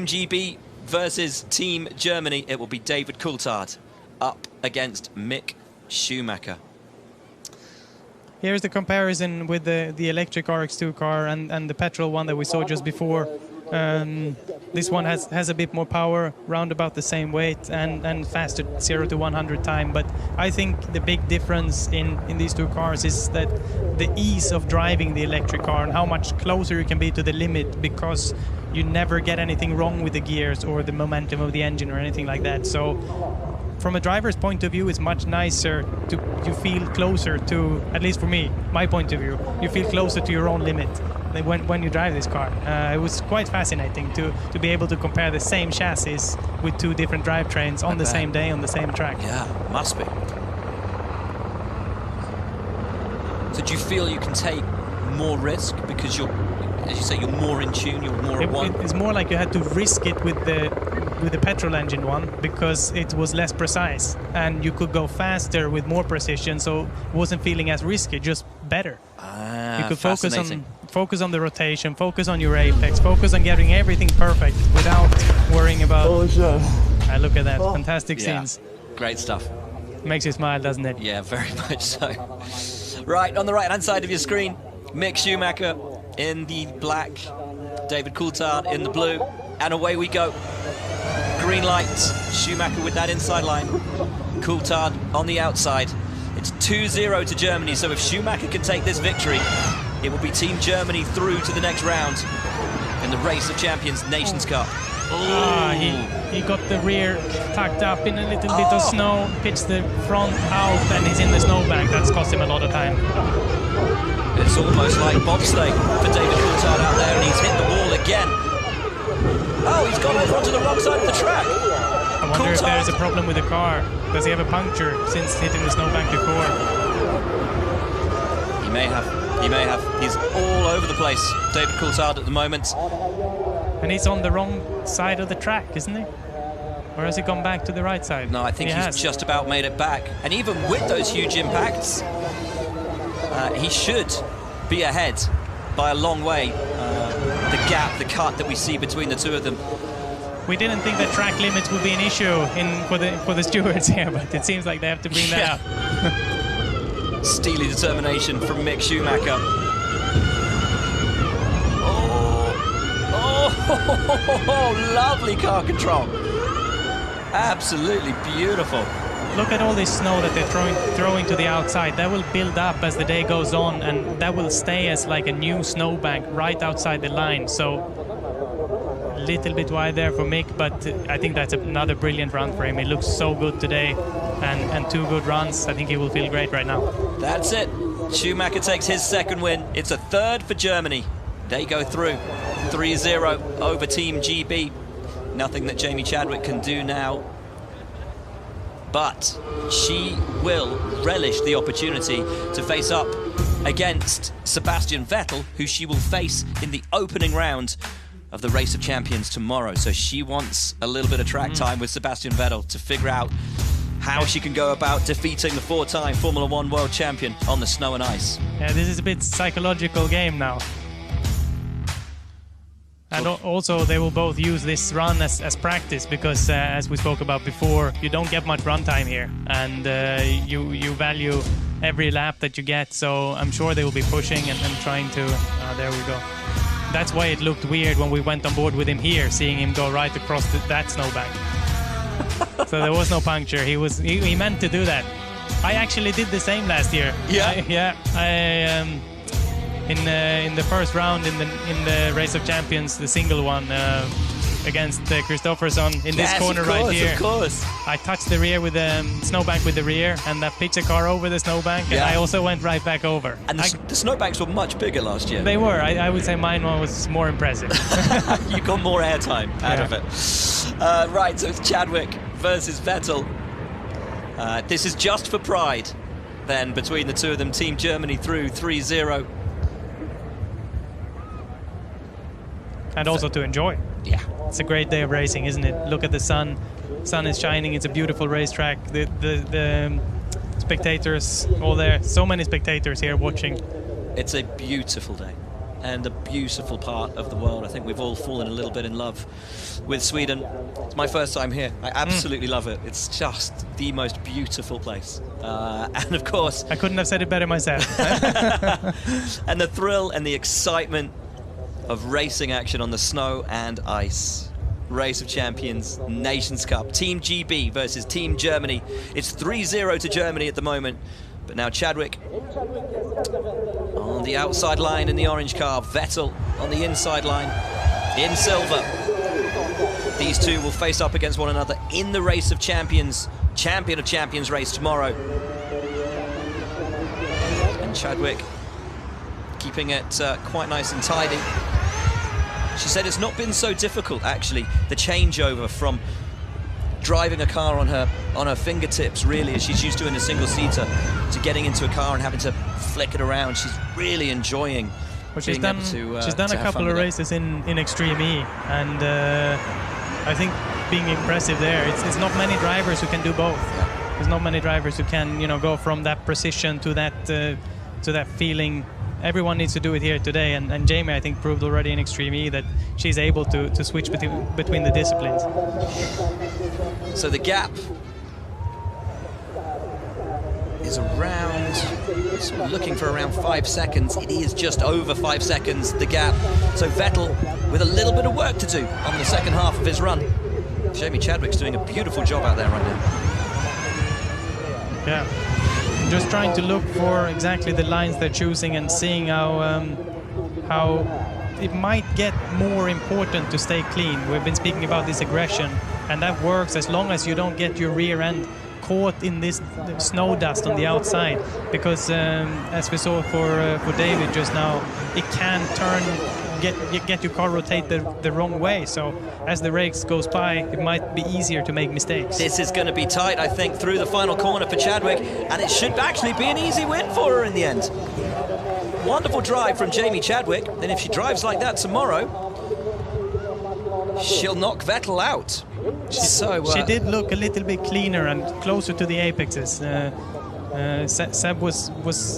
GB versus Team Germany. It will be David Coulthard up against Mick Schumacher. Here's the comparison with the electric RX2 car and the petrol one that we saw just before. This one has a bit more power, round about the same weight, and faster 0 to 100 time. But I think the big difference in these two cars is that the ease of driving the electric car and how much closer you can be to the limit, because you never get anything wrong with the gears or the momentum of the engine or anything like that. So from a driver's point of view, it's much nicer you feel closer to, at least for me, my point of view, you feel closer to your own limit when you drive this car. It was quite fascinating to be able to compare the same chassis with two different drivetrains on the same day on the same track. Yeah, must be. So do you feel you can take more risk because you're, as you say, you're more in tune, you're more at one? It's more like you had to risk it with the petrol engine one, because it was less precise and you could go faster with more precision, so it wasn't feeling as risky, just better. You could focus on the rotation, focus on your apex, focus on getting everything perfect without worrying about... look at that, fantastic scenes. Great stuff. Makes you smile, doesn't it? Yeah, very much so. Right, on the right-hand side of your screen, Mick Schumacher in the black, David Coulthard in the blue, and away we go. Green lights, Schumacher with that inside line, Coulthard on the outside. It's 2-0 to Germany, so if Schumacher can take this victory, it will be Team Germany through to the next round in the Race of Champions Nations Cup. He got the rear tucked up in a little bit of snow, pitched the front out, and he's in the snowbank. That's cost him a lot of time. It's almost like bobsleigh for David Coulthard out there, and he's hit the wall again. Oh, he's gone over onto the wrong side of the track. I wonder if there's a problem with the car. Does he have a puncture since hitting the snowbank before? He may have. He may have. He's all over the place, David Coulthard, at the moment. And he's on the wrong side of the track, isn't he? Or has he gone back to the right side? No, I think he's just about made it back. And even with those huge impacts, he should be ahead by a long way. The gap, the cut that we see between the two of them. We didn't think that track limits would be an issue for the stewards here, but it seems like they have to bring that up. Steely determination from Mick Schumacher. Oh, lovely car control. Absolutely beautiful. Look at all this snow that they're throwing to the outside. That will build up as the day goes on, and that will stay as like a new snowbank right outside the line. So a little bit wide there for Mick, but I think that's another brilliant run for him. He looks so good today, and two good runs. I think he will feel great right now. That's it. Schumacher takes his second win. It's a third for Germany. They go through 3-0 over Team GB. Nothing that Jamie Chadwick can do now. But she will relish the opportunity to face up against Sebastian Vettel, who she will face in the opening round of the Race of Champions tomorrow. So she wants a little bit of track time with Sebastian Vettel to figure out how she can go about defeating the four-time Formula One world champion on the snow and ice. Yeah, this is a bit psychological game now. And also they will both use this run as practice, because as we spoke about before, you don't get much run time here, and you value every lap that you get, so I'm sure they will be pushing and trying to... there we go. That's why it looked weird when we went on board with him here, seeing him go right across that snowbank. So there was no puncture. He meant to do that. I actually did the same last year. In the first round in the Race of Champions, the single one against Kristoffersson in this corner right here. Of course. I touched the rear with the snowbank with the rear, and that pitched a car over the snowbank, and I also went right back over. And the snowbanks were much bigger last year. They were. I would say mine was more impressive. You got more airtime out of it. Right, so it's Chadwick versus Vettel. This is just for pride, then, between the two of them. Team Germany through 3-0. And also to enjoy. Yeah. It's a great day of racing, isn't it? Look at the sun. Sun is shining. It's a beautiful racetrack. The spectators all there. So many spectators here watching. It's a beautiful day. and a beautiful part of the world. I think we've all fallen a little bit in love with Sweden. It's my first time here. I absolutely love it. It's just the most beautiful place. And of course... I couldn't have said it better myself. And the thrill and the excitement of racing action on the snow and ice. Race of Champions, Nations Cup. Team GB versus Team Germany. It's 3-0 to Germany at the moment. But now Chadwick on the outside line in the orange car. Vettel on the inside line in silver. These two will face up against one another in the Race of Champions, Champion of Champions race tomorrow. And Chadwick keeping it quite nice and tidy. She said it's not been so difficult, actually, the changeover from driving a car on her fingertips, really, as she's used to in a single-seater, to getting into a car and having to flick it around. She's really enjoying. Well, she's done a couple of races in Extreme E, and I think being impressive there. It's not many drivers who can do both. Yeah. There's not many drivers who can, you know, go from that precision to that feeling. Everyone needs to do it here today, and Jamie, I think, proved already in Extreme E that she's able to switch between the disciplines. So the gap is around, so we're looking for around 5 seconds. It is just over 5 seconds, the gap. So Vettel with a little bit of work to do on the second half of his run. Jamie Chadwick's doing a beautiful job out there right now. Yeah, just trying to look for exactly the lines they're choosing and seeing how it might get more important to stay clean. We've been speaking about this aggression, and that works as long as you don't get your rear end caught in this snow dust on the outside, because as we saw for David just now, it can get your car rotated the wrong way. So as the race goes by, it might be easier to make mistakes. This is going to be tight, I think, through the final corner for Chadwick, and it should actually be an easy win for her in the end. Wonderful drive from Jamie Chadwick, and if she drives like that tomorrow, she'll knock Vettel out. She did look a little bit cleaner and closer to the apexes. Seb was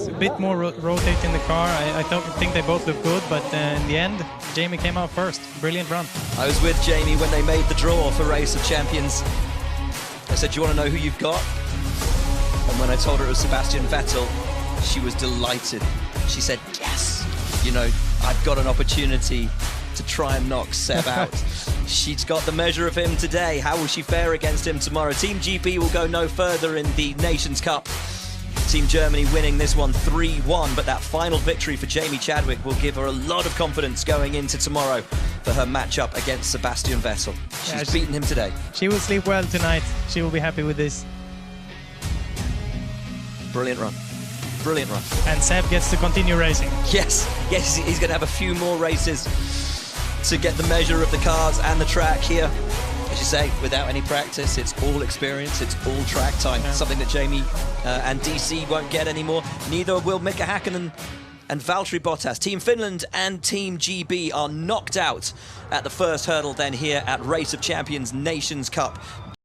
a bit more rotating the car. I don't think they both looked good, but in the end, Jamie came out first. Brilliant run. I was with Jamie when they made the draw for Race of Champions. I said, do you want to know who you've got? And when I told her it was Sebastian Vettel, she was delighted. She said, yes, you know, I've got an opportunity to try and knock Seb out. She's got the measure of him today. How will she fare against him tomorrow? Team GB will go no further in the Nations Cup. Team Germany winning this one 3-1, but that final victory for Jamie Chadwick will give her a lot of confidence going into tomorrow for her matchup against Sebastian Vettel. She's beaten him today. She will sleep well tonight. She will be happy with this. Brilliant run. Brilliant run. And Seb gets to continue racing. Yes, he's going to have a few more races to get the measure of the cars and the track here. As you say, without any practice, it's all experience, it's all track time. Yeah. Something that Jamie and DC won't get anymore. Neither will Mick and Valtteri Bottas. Team Finland and Team GB are knocked out at the first hurdle then here at Race of Champions Nations Cup.